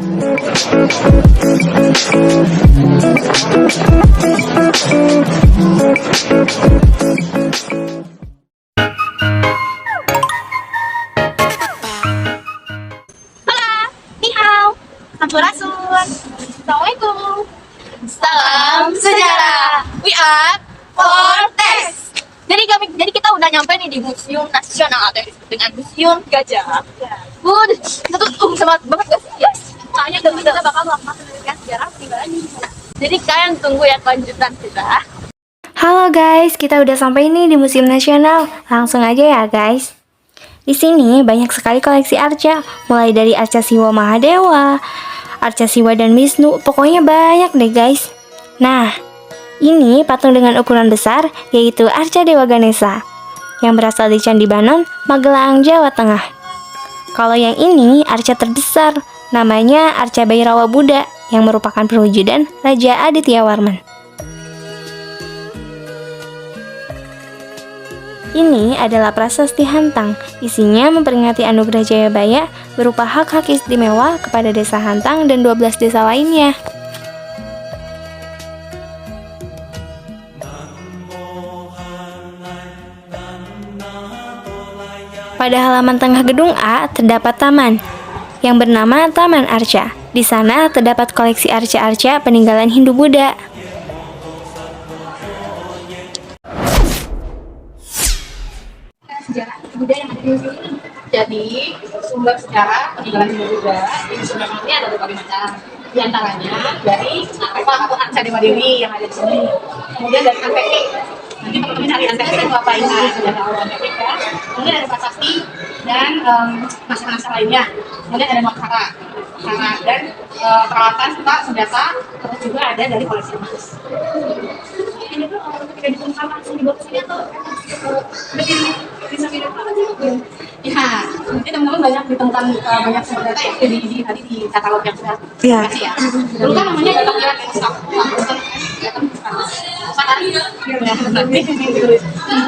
Assalamualaikum. Salam sejarah. We are Fortes. Jadi kita udah nyampe nih di Museum Nasional atau yang disebut dengan Museum Gajah. Bud, kita tuh semangat banget guys. Yes. Soalnya kita bakal melakukan penelitian sejarah peninggalan di sana. Jadi kalian tunggu ya kelanjutan kita. Halo guys, kita udah sampai nih di Museum Nasional. Langsung aja ya guys. Di sini banyak sekali koleksi arca, mulai dari arca Siwa Mahadewa, arca Siwa dan Wisnu, pokoknya banyak deh guys. Nah, ini patung dengan ukuran besar, yaitu arca Dewa Ganesha, yang berasal di Candi Banon, Magelang, Jawa Tengah. Kalau yang ini arca terbesar, namanya arca Bhairawa Buddha, yang merupakan perwujudan Raja Aditya Warman. Ini adalah prasasti Hantang, isinya memperingati anugerah Jayabaya berupa hak-hak istimewa kepada desa Hantang dan 12 desa lainnya. Pada halaman tengah gedung A terdapat taman yang bernama Taman Arca. Di sana terdapat koleksi arca-arca peninggalan Hindu-Buddha. Sejarah Buddha yang ada di museum ini. Jadi sumber sejarah peninggalan Hindu-Buddha di museum ini ada berbagai macam. Di antaranya dari patung arca Dewa Dewi yang ada di sini. Kemudian dari Antekik. Nanti teman-teman cari Antekik itu apa ini? Ada Antekik ya. Kemudian ada prasasti dan masalah-masalah lainnya. Kemudian ada Makara dan peralatan serta senjata. Terus juga ada dari koleksi emas. Ini tuh ketika ditemukan langsung dibawa ke sini atau bisa mirip apa sih? Ya, nanti teman-teman banyak ditemukan banyak sumber data ya di tadi di katalog yang sudah dikasih ya. Dulu kan namanya Batavia Teleskop.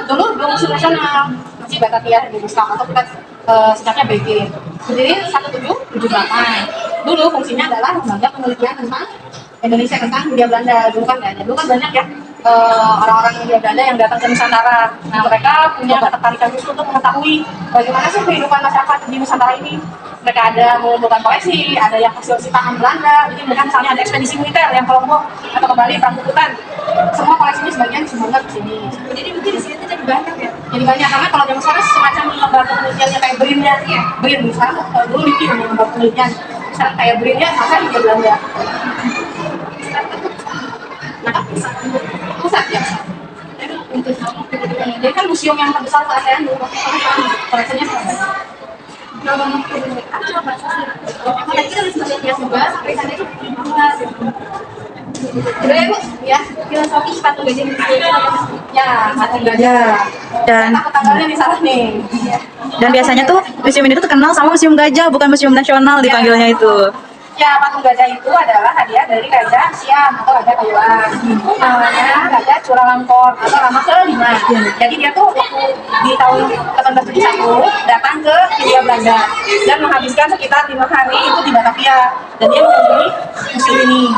Dulu belum musuh nasional masih Batavia Teleskop atau kita singkatnya BG. Berdiri 1778. Dulu fungsinya adalah lembaga penelitian tentang Indonesia tentang Hindia Belanda. Dulu kan banyak ya orang-orang Hindia Belanda yang datang ke Nusantara. Nah, mereka punya ketertarikan khusus untuk mengetahui bagaimana sih kehidupan masyarakat di Nusantara ini. Mereka ada mengumpulkan koleksi, ada yang hasil sitaan Belanda. Jadi mereka misalnya ada ekspedisi militer yang ke Lombok atau ke Bali, perang hutan. Semua koleksi ini sebagian disumbangkan ke sini. Jadi mungkin di sini tuh jadi banyak ya. Jadi banyak karena kalau zaman sekarang semacam lembaga penelitiannya kayak BRIN-nya, BRIN misalnya dulu LIPI namanya lembaga penelitian. Sekarang kayak BRIN-nya masa Hindia Belanda. Nah, pusat ya. Jadi kan museum yang terbesar se ASEAN dulu, koleksinya sangat banyak. Tadi kita sudah lihat juga sampai sana itu udah ya Bu, ya filosofi patung gajah ya, patung gajah dan tanggalnya di sana nih. Dan biasanya tuh museum ini tuh terkenal sama museum gajah, bukan museum nasional dipanggilnya itu. Ya, patung gajah itu adalah hadiah dari Raja Siam atau Raja Taiwan. Namanya Raja Chulalongkorn atau Rama ke-5. Jadi dia tuh waktu di tahun 1871 datang ke Hindia Belanda dan menghabiskan sekitar 5 hari itu di Batavia. Dan dia mengunjungi museum ini.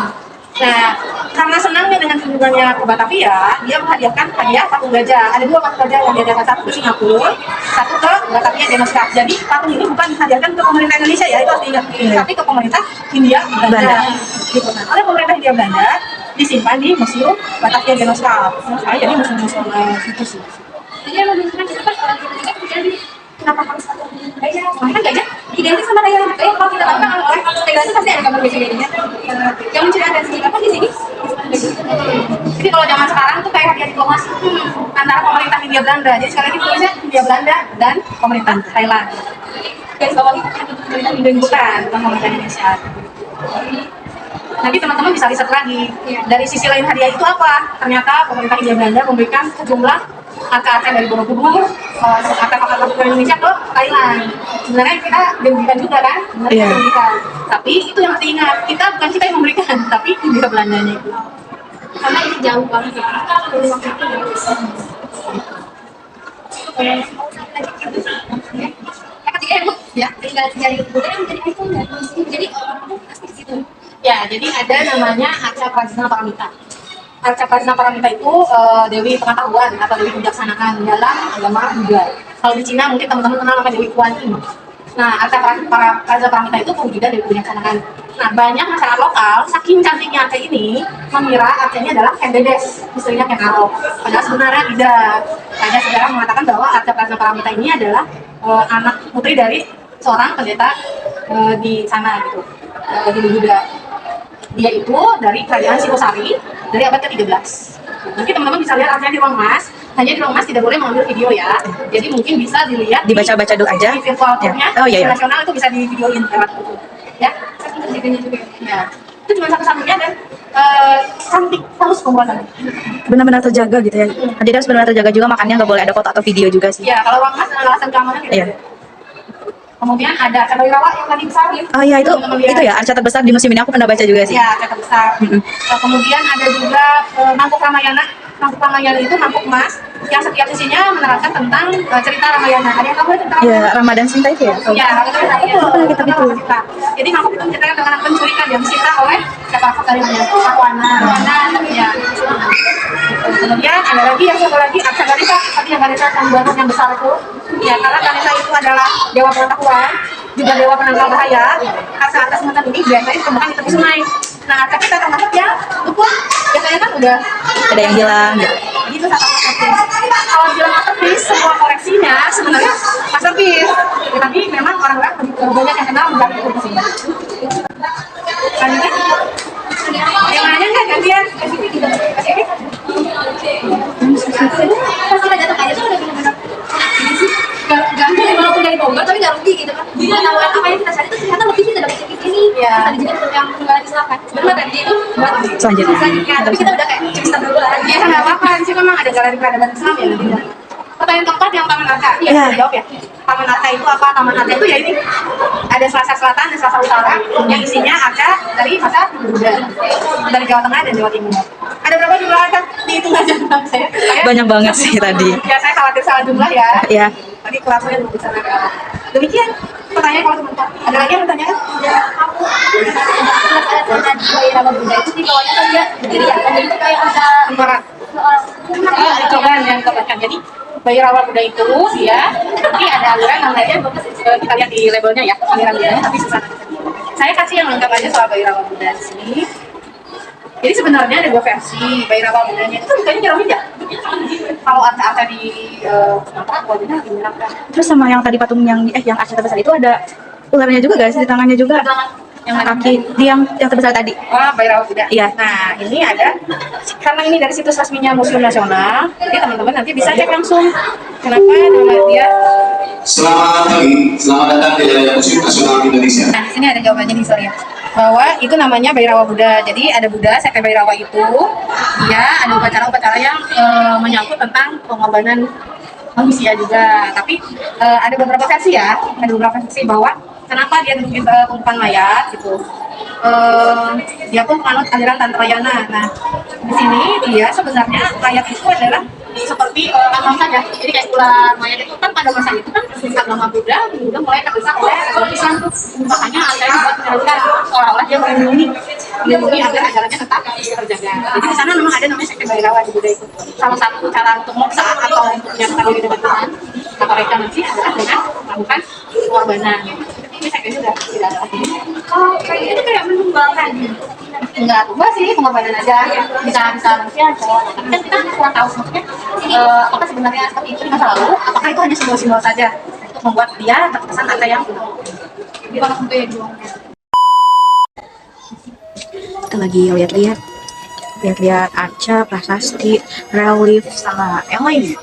Nah, karena senangnya dengan kunjungannya ke Batavia, dia menghadiahkan hadiah patung gajah. Ada 2 patung gajah yang dihadiahkan, satu ke Singapura, satu ke Batavia Demonstrat. Jadi patung ini bukan dihadiahkan ke pemerintah Indonesia ya, itu harus diingat, tapi ke pemerintah Hindia Belanda. Gitu. Nah, oleh pemerintah Hindia Belanda disimpan di Museum Batavia Demonstrat. Jadi museum itu sih. Jadi yang menunjukkan itu kan orang kita jadi kenapa harus patung gajah? Karena gajah identik sama gajah. Kalau kita tahu kan oleh gajah itu pasti ada gambar gajah jadinya. Yang mencari ada sini apa di sini? Jadi kalau zaman sekarang tuh kayak hadiah diplomasi antara pemerintah Hindia Belanda. Jadi sekarang ini tulisnya Hindia Belanda dan pemerintah Thailand. Guys, bawah itu pemerintah Indonesia, bukan pemerintah Indonesia. Nanti teman-teman bisa riset lagi dari sisi lain hadiah itu apa. Ternyata pemerintah Hindia Belanda memberikan sejumlah arca-arca dari Borobudur, arca-arca Indonesia ke Thailand. Sebenarnya kita dirugikan juga kan, dirugikan. Tapi itu yang harus diingat, bukan kita yang memberikan, tapi Hindia Belandanya itu. Karena ini jauh banget ya. Dari waktu itu yang ketiga ya Bu, ya tinggal dari budaya menjadi ikon dan jadi orang-orang pasti Ya, jadi ada namanya Arca Prajna Paramita. Arca Prajna Paramita itu Dewi Pengetahuan atau Dewi Kebijaksanaan dalam agama Buddha. Kalau di Cina mungkin teman-teman kenal nama Dewi Kuan Yin. Nah, Arca Prajna Paramita itu juga Dewi Kebijaksanaan. Nah, banyak masyarakat lokal saking cantiknya Arca ini mengira Arca ini adalah Ken Dedes, istrinya Ken Arok. Padahal sebenarnya tidak. Ada sejarah mengatakan bahwa Arca Prajna Paramita ini adalah anak putri dari seorang pendeta di sana gitu, di Buddha. Dia itu dari kerajaan Singosari dari abad ke-13. Nanti teman-teman bisa lihat artinya di ruang mas. Hanya di ruang mas tidak boleh mengambil video ya. Jadi mungkin bisa dilihat Dibaca-baca dulu aja. di virtual tournya. Ya. Oh iya, iya. Nasional itu bisa di videoin lewat itu. Ya, videonya juga. Ya. Itu cuma satu-satunya dan cantik terus pembuatannya. Benar-benar terjaga gitu ya. Jadi harus benar-benar terjaga juga, makanya nggak boleh ada foto atau video juga sih. Ya, kalau ruang mas dengan alasan keamanan gitu. Iya. Kemudian ada Arca Bhairawa yang tadi besarin. Oh iya, itu Teman-teman lihat. itu ya arca terbesar di musim ini, aku pernah baca juga sih. Ya, Arca terbesar. Kemudian ada juga Mangkuk Ramayana. Mangkuk Ramayana itu mangkuk emas yang setiap sisinya menerangkan tentang cerita Ramayana. Ada yang tahu cerita Ya, Ramayana? Ramadan Sinta itu ya. Ya, kita itu. Jadi mangkuk itu menceritakan tentang penculikan yang disita oleh siapa dari Arwana. Ya. Kemudian ada lagi yang satu lagi Arca Ganesha. Tadi yang Ganesha yang buatan yang besar itu. Ya, karena Ganesha itu adalah dewa pengetahuan, juga dewa penangkal bahaya. Arca semacam ini biasanya ditemukan di tepi sungai. Nah, Arca kita termasuk ya, betul. Biasanya kan udah Ada yang hilang gitu. itu satu masterpiece. Kalau bilang masterpiece, semua koleksinya sebenarnya masterpiece. Ya, tapi memang orang-orang banyak yang kenal menjadi itu di sini. Lanjut. Yang nanya nggak gantian? Kasih gitu. Kasih ini. Pas kita datang aja tuh udah bener-bener ini sih ganti walaupun dari Bogor tapi nggak rugi gitu kan. Jadi kalau apa yang kita cari itu ternyata lebih kita dapat di sini. Ada juga yang tinggal di selatan. Sebenarnya tadi itu buat selanjutnya. Tapi kita udah kayak cerita dulu lah. Iya nggak apa-apa. Di sini memang ada galeri peradaban Islam ya nanti. Pertanyaan keempat yang Taman Arca. Iya, jawab ya. Taman Arca itu apa? Taman Arca itu ya ini. Ada Selasa Selatan dan Selasa Utara yang isinya arca dari masa Buddha. Dari Jawa Tengah dan Jawa Timur. Ada berapa jumlah arca? Dihitung aja saya. Banyak banget sih tadi. Ya, saya khawatir salah jumlah ya. Iya. Tadi kelakuannya belum bisa. Demikian pertanyaan kalau teman-teman. Ada lagi yang bertanya? Ya, aku. Ada Bhairawa Buddha itu di bawahnya kan dia berdiri ya. Jadi itu kayak ada tengkorak. Coban yang kebanyakan. Jadi Bhairawa Buddha itu dia nanti ada aliran namanya kita lihat di labelnya ya aliran Buddhanya tapi susah. Saya kasih yang lengkap aja soal Bhairawa Buddha di sini. Jadi sebenarnya ada dua versi Bhairawa Buddhanya itu mukanya nyeramin ya. Kalau arca-arca di Sumatera wajahnya lebih menyeramkan. Terus sama yang tadi patung yang arca terbesar itu ada ularnya juga guys, di tangannya juga. Yang kaki yang terbesar tadi. Oh, Bhairawa Buddha. Iya. Nah, ini ada karena ini dari situs resminya Museum Nasional, jadi teman-teman nanti bisa cek langsung kenapa nama dia. Selamat pagi, selamat datang di Museum Nasional Indonesia. Nah, di sini ada jawabannya nih, sorry ya. Bahwa itu namanya Bhairawa Buddha. Jadi ada Buddha, Sete Bhairawa itu, dia ada upacara-upacara yang menyangkut tentang pengorbanan manusia juga. Tapi ada beberapa versi ya, ada beberapa versi bahwa kenapa dia bikin tumpukan mayat gitu. Dia pun menganut aliran Tantrayana. Nah, di sini dia sebenarnya mayat itu adalah seperti lambang saja. Jadi kayak ular mayat itu kan pada masa itu kan agama Buddha mulai terdesak oleh agama Islam tuh. Makanya akhirnya dibuat menjelaskan seolah-olah dia melindungi agar ajarannya tetap terjaga. Jadi di sana memang ada namanya sekte Bhairawa di Buddha itu. Salah satu cara untuk moksa atau untuk menyatukan diri dengan Tuhan atau reinkarnasi adalah dengan melakukan pengorbanan. Ini sekte juga tidak ada lagi. Oh, kayak itu kayak menumbangkan. Enggak tumbal sih, pengorbanan aja. Bisa manusia aja. Tapi kan kita kurang tahu maksudnya apakah sebenarnya seperti itu di masa lalu, apakah itu hanya simbol-simbol saja untuk membuat dia terkesan ada yang di bawah untuk yang juangnya. Kita lagi lihat-lihat arca, prasasti, relief sama yang lain.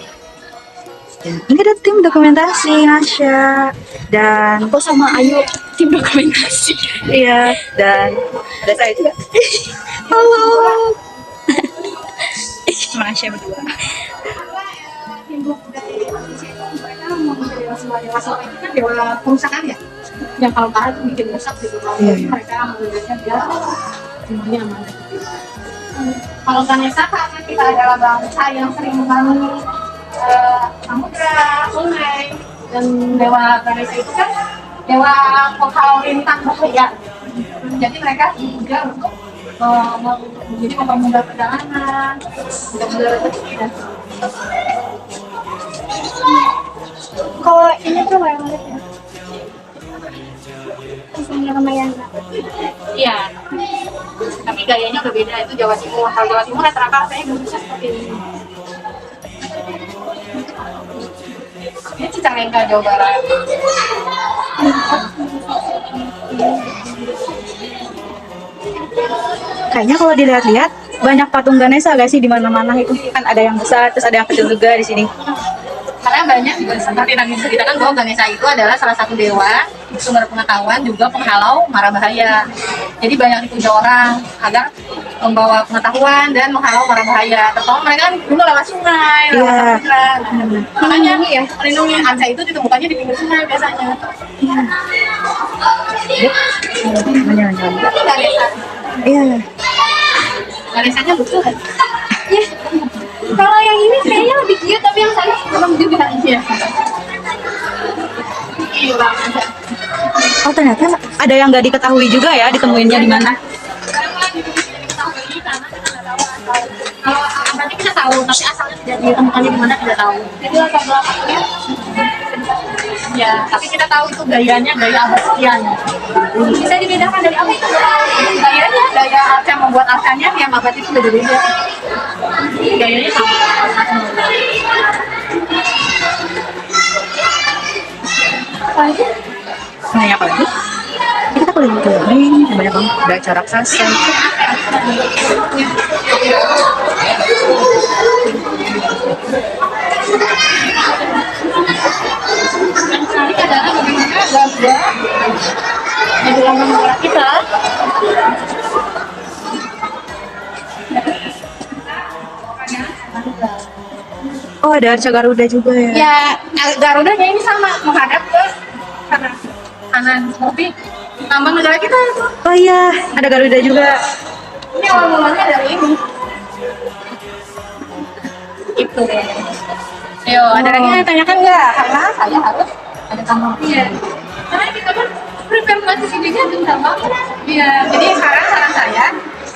Dan ini ada tim dokumentasi Nasya dan Sama Ayu, tim dokumentasi. iya, dan ada saya juga. Halo. Nasya berdua. Mereka mau menjadi dewa itu kan dewa kerusakan ya. Yang kalau parah itu bikin rusak gitu. Jadi mereka menjadikan dia semuanya aman. Kalau Ganesha karena kita adalah bangsa yang sering membangun samudra, sungai, dan dewa Ganesha itu kan dewa kokal lintang bahaya. Jadi mereka juga untuk jadi mempermudah perjalanan, untuk ya. Kalau ini tuh banyak ya. Misalnya lumayan. Iya. Tapi gayanya udah beda, itu Jawa Timur. Kalau Jawa Timur rata-rata rasanya nggak bisa seperti ini. Ini Cicalengka Jawa Barat. Kayaknya kalau dilihat-lihat banyak patung Ganesha guys sih di mana-mana itu. Kan ada yang besar, terus ada yang kecil juga di sini. Karena banyak juga seperti tadi diceritakan bahwa Ganesha itu adalah salah satu dewa sumber pengetahuan, juga penghalau mara bahaya. Jadi banyak dipuja orang agar membawa pengetahuan dan menghalau mara bahaya. Terutama mereka kan dulu lewat sungai, lewat samudra. Makanya ya melindungi angsa itu ditemukannya di pinggir sungai biasanya. Ini Ganesha. Iya. Ganeshanya lucu kan? Kalau yang ini kayaknya lebih cute, tapi yang sana Belum juga. Iya. Iya banget. Oh ternyata ada yang nggak diketahui juga ya ditemuinnya di mana. Kalau berarti kita tahu, tapi asalnya tidak ditemukannya di mana tidak tahu. Jadi latar belakangnya, ya. Tapi kita tahu itu gayanya gaya abad sekian. Bisa dibedakan dari apa itu? Gayanya, gaya arca yang membuat arcanya yang abad itu beda-beda. Gayanya sama. Nah, apa lagi? Kita keliling-keliling, banyak banget baca raksasa. Yang menarik adalah bagaimana Garuda jadi lambang negara kita. Oh ada arca Garuda juga ya. Ya, Garudanya ini sama menghadap ke kanan, seperti lambang negara kita itu. Oh iya, ada Garuda juga. Ini awal mulanya dari ini. Itu deh. Ayo, ada lagi yang tanyakan nggak? Karena saya harus ada tamu. Iya. Karena kita kan prepare buat kesininya bentar banget. Iya. Jadi sekarang saran saya,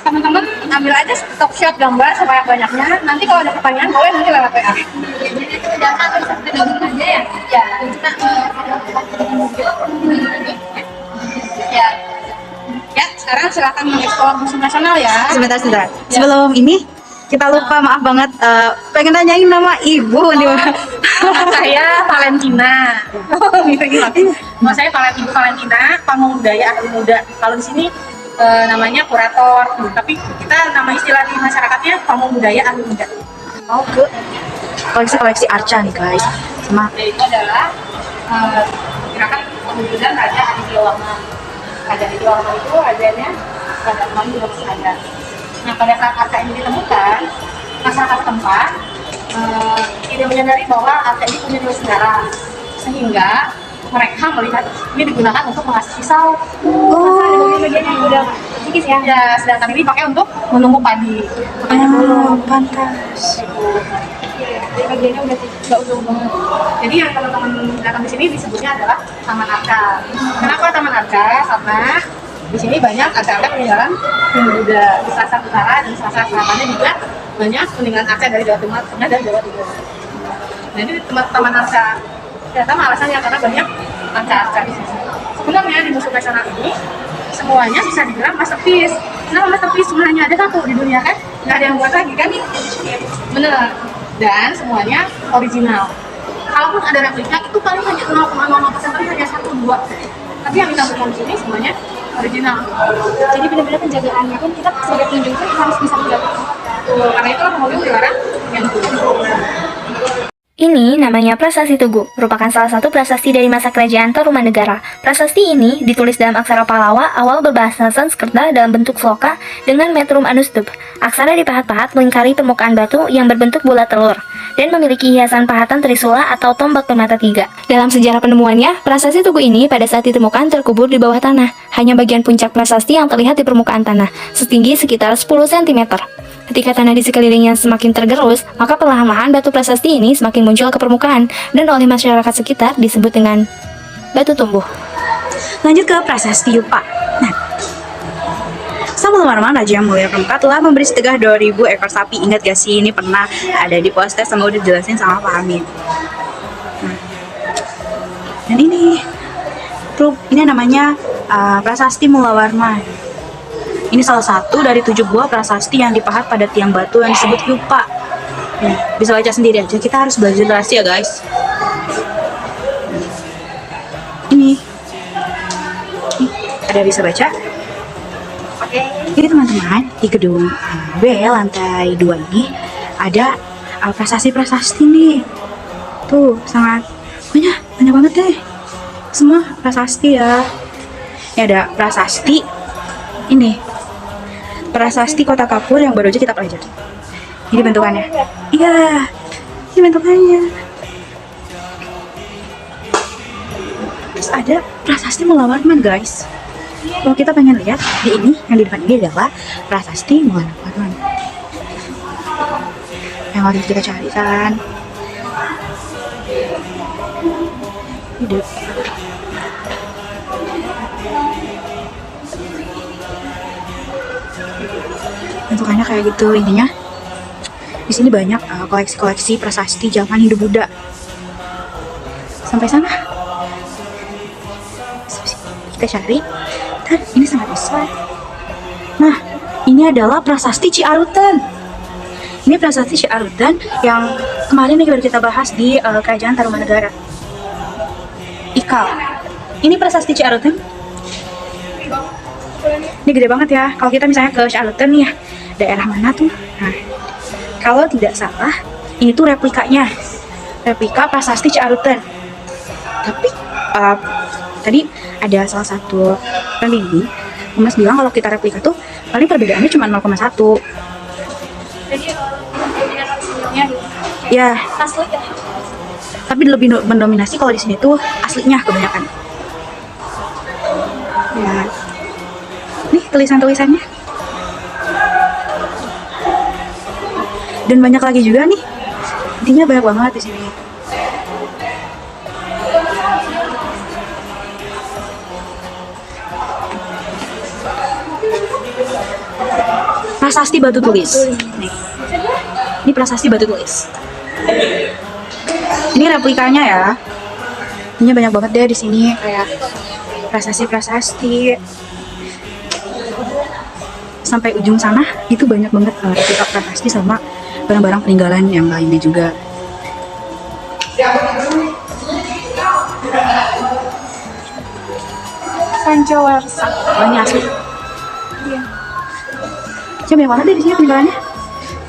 teman-teman ambil aja stock shot gambar sebanyak-banyaknya. Nanti kalau ada pertanyaan boleh nanti lewat WA. Jadi itu data terus kita gabung aja ya. Ya. Kita ya. Ya, sekarang silakan mengeksplor museum nasional ya. Sebentar. Sebelum ini kita lupa, maaf banget, pengen nanyain nama ibu nih. Saya Valentina. Nama saya Ibu Valentina, Pamong Budaya Anak Muda. Kalau di sini namanya kurator, tapi kita nama istilah di masyarakatnya Pamong Budaya Anak Muda. Mau ke koleksi arca nih guys. Sama Itu adalah gerakan pembunuhan Raja Adityawarma. Raja Adityawarma itu rajanya pada kemarin juga masih ada. Nah, pada saat arca ini ditemukan, masyarakat setempat tidak menyadari bahwa arca ini punya nilai sejarah, sehingga mereka melihat ini digunakan untuk mengasih pisau. Oh, ada bagian-bagian yang udah sedikit ya. Ya, sedangkan ini pakai untuk menumbuk padi. Makanya pantas. jadi bagiannya udah nggak utuh banget. Jadi yang teman-teman datang di sini disebutnya adalah Taman Arca. Kenapa Taman Arca? Karena di sini banyak arca-arca peninggalan Hindu Buddha. Di Selasar Utara dan Selasar Selatannya juga banyak peninggalan arca dari Jawa Timur Tengah dan Jawa Timur. Nah, ini Taman Arca. Ternyata alasannya karena banyak arca-arca di sini. Sebenarnya di Museum Nasional ini semuanya bisa dibilang masterpiece. Kenapa masterpiece? Cuma hanya ada satu di dunia kan? Nggak ada yang buat lagi kan? Bener. Dan semuanya original. Kalaupun ada replika itu paling hanya 0,00%, paling hanya 1-2. Tapi yang kita berikan di sini semuanya original. Jadi benar-benar penjagaannya pun kita sebagai pengunjung pun harus bisa menjaga. Karena itu pengunjung dilarang yang itu. Ini namanya Prasasti Tugu, merupakan salah satu prasasti dari masa kerajaan Tarumanegara. Prasasti ini ditulis dalam aksara Pallawa awal berbahasa Sanskerta dalam bentuk sloka dengan metrum anustup. Aksara dipahat-pahat melingkari permukaan batu yang berbentuk bulat telur dan memiliki hiasan pahatan trisula atau tombak bermata 3. Dalam sejarah penemuannya, prasasti Tugu ini pada saat ditemukan terkubur di bawah tanah. Hanya bagian puncak prasasti yang terlihat di permukaan tanah, setinggi sekitar 10 cm. Ketika tanah di sekelilingnya semakin tergerus, maka perlahan-lahan batu prasasti ini semakin muncul ke permukaan dan oleh masyarakat sekitar disebut dengan batu tumbuh. Lanjut ke prasasti Yupa. Nah, Sama teman-teman, Raja yang mulia keempat telah memberi sedekah 2.000 ekor sapi. Ingat gak sih, ini pernah ada di poster sama udah jelasin sama Pak Amin. Dan ini ini namanya prasasti Mula Warma. Ini salah satu dari 7 buah prasasti yang dipahat pada tiang batu yang disebut yupa. Bisa baca sendiri aja, kita harus belajar rahasia guys. Ini ada bisa baca. Jadi teman-teman, di gedung B lantai 2 ini ada prasasti-prasasti nih. Tuh, sangat banyak banget deh. Semua prasasti ya. Ini ada prasasti ini. Prasasti Kota Kapur yang baru aja kita pelajari. Ini bentukannya. Iya. Ini bentukannya. Terus ada prasasti Mula Warman, guys. Kalau kita pengen lihat di ini, yang di depan ini adalah prasasti Mula Warman. Yang harus kita cari kan. Hidup. Bentukannya kayak gitu. Intinya di sini banyak koleksi-koleksi prasasti zaman Hindu-Buddha. Sampai sana kita cari. Dan ini sangat besar. Nah, ini adalah prasasti Ciarutan. Ini prasasti Ciarutan yang kemarin baru kita bahas di Kerajaan Tarumanegara. Ikal. Ini prasasti Ciarutan. Ini gede banget ya. Kalau kita misalnya ke Ciarutan nih ya, daerah mana tuh? Nah, kalau tidak salah, ini tuh replikanya. Replika prasasti Ciarutan. Tapi tadi ada salah satu peneliti, Mas bilang kalau kita replika tuh paling perbedaannya cuma 0,1. Jadi aslinya Ya, asli ya. tapi lebih mendominasi kalau di sini tuh aslinya kebanyakan. Ya. Nih tulisan-tulisannya. Dan banyak lagi juga nih. Intinya banyak banget di sini. Prasasti batu tulis. Nih. Ini prasasti batu tulis. Ini replikanya ya. Ini banyak banget deh di sini kayak prasasti-prasasti. Sampai ujung sana itu banyak banget replika prasasti sama barang-barang peninggalan yang lainnya juga. Sanjo Wersa. Oh, ini asli. Iya. Banyak banget deh di sini peninggalannya.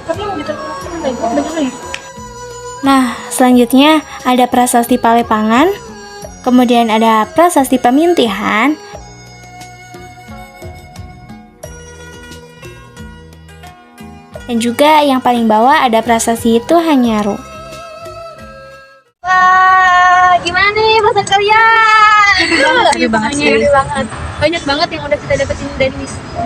Tapi yang diterima bener ya? Nah, selanjutnya ada prasasti Palepangan, kemudian ada prasasti Pemintihan, dan juga yang paling bawah ada prasasti Tuhanyaru. Wah, gimana nih perasaan kalian? Seru banget sih. Seru banget. Banyak banget yang udah kita dapetin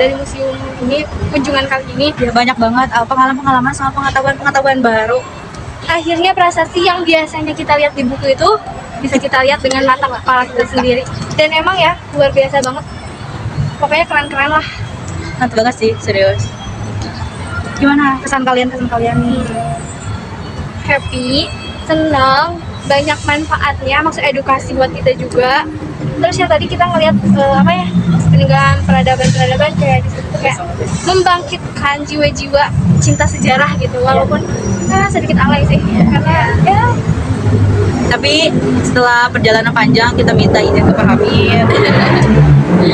dari museum ini, kunjungan kali ini. Ya, banyak banget pengalaman-pengalaman sama pengetahuan-pengetahuan baru. Akhirnya prasasti yang biasanya kita lihat di buku itu bisa kita lihat dengan mata kepala kita sendiri. Dan emang ya, luar biasa banget. Pokoknya keren-keren lah. Mantap banget sih, serius. Gimana kesan kalian nih? Happy, senang, banyak manfaatnya, maksud edukasi buat kita juga. Terus yang tadi kita ngeliat peninggalan peradaban kayak di situ kayak membangkitkan jiwa-jiwa cinta sejarah gitu, walaupun sedikit alay sih karena ya. Tapi setelah perjalanan panjang kita minta izin ke Pak Hamid.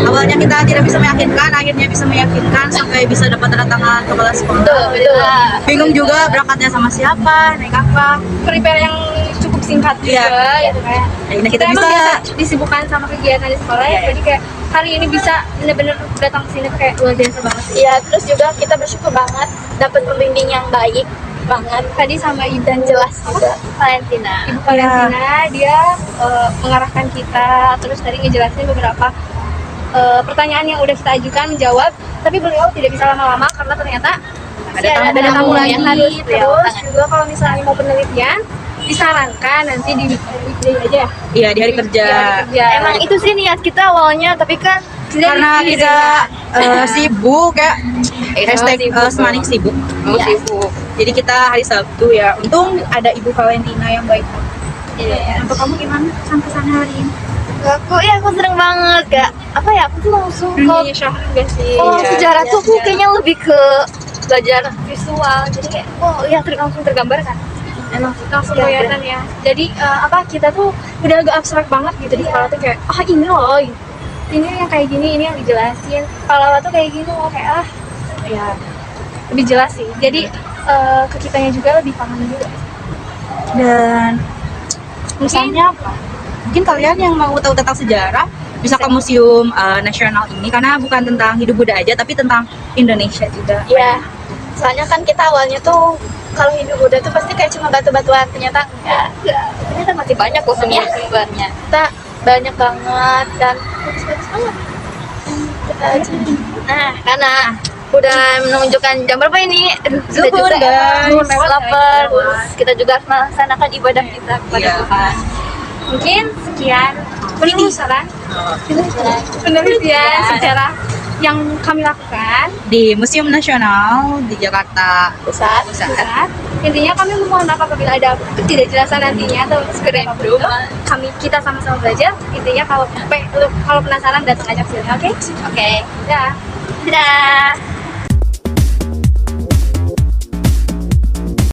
Awalnya kita tidak bisa meyakinkan, akhirnya bisa meyakinkan sampai bisa dapat tanda tangan kepala sekolah. Betul. Bingung juga berangkatnya sama siapa, naik apa. Prepare yang cukup singkat juga gitu kayak. Akhirnya Kita kita emang bisa. biasa disibukkan sama kegiatan di sekolah ya, jadi kayak hari ini bisa bener-bener datang ke sini tuh kayak luar biasa banget. Iya, terus juga kita bersyukur banget dapat pembimbing yang baik banget. Tadi sama Ibu Dan jelas juga Valentina. Ibu Valentina, dia mengarahkan kita, terus tadi ngejelasin beberapa pertanyaan yang udah kita ajukan, menjawab. Tapi beliau tidak bisa lama-lama karena ternyata Ada tamu tamu lagi. yang harus beliau Terus tangani. juga kalau misalnya mau penelitian, disarankan nanti di weekday aja ya. Iya, di hari kerja. Di hari kerja. Emang itu sih niat kita awalnya, tapi kan karena kita sibuk ya. Hashtag Semanik sibuk. Sibuk. Jadi kita hari Sabtu ya. Untung ada Ibu Valentina yang baik. Untuk kamu gimana kesan hari ini? Aku seneng banget kayak apa ya, aku tuh langsung Indonesia enggak sih? sejarah tuh aku kayaknya lebih ke belajar visual, jadi kayak langsung tergambar kan, emang Langsung kelihatan ya. Jadi kita tuh udah agak abstrak banget gitu di kepala tuh kayak ini loh, ini yang kayak gini, ini yang dijelasin. Kalau tuh kayak gini loh, kayak ya lebih jelas sih. Jadi ke kitanya juga lebih paham juga. Dan misalnya apa? Mungkin kalian yang mau tahu tentang sejarah bisa ke Museum Nasional ini karena bukan tentang hidup Buddha aja tapi tentang Indonesia juga. Iya, soalnya kan kita awalnya tuh kalau hidup Buddha tuh pasti kayak cuma batu-batuan, ternyata enggak. Ternyata masih banyak loh sumber-sumbernya. Kita banyak banget dan bagus-bagus banget. Nah, karena udah menunjukkan jam berapa ini? Aduh, sudah Zuhur, juga guys. Zuhur, lapar. Kita juga harus melaksanakan ibadah kita kepada Iya. Tuhan. Mungkin sekian penelusuran sejarah yang kami lakukan Di Museum Nasional di Jakarta Pusat. pusat. Intinya kami memohon maaf apabila ada ketidakjelasan nantinya atau sekedar kita sama-sama belajar. Intinya kalau penasaran datang aja ke sini, oke? Oke. Ya. Dadah.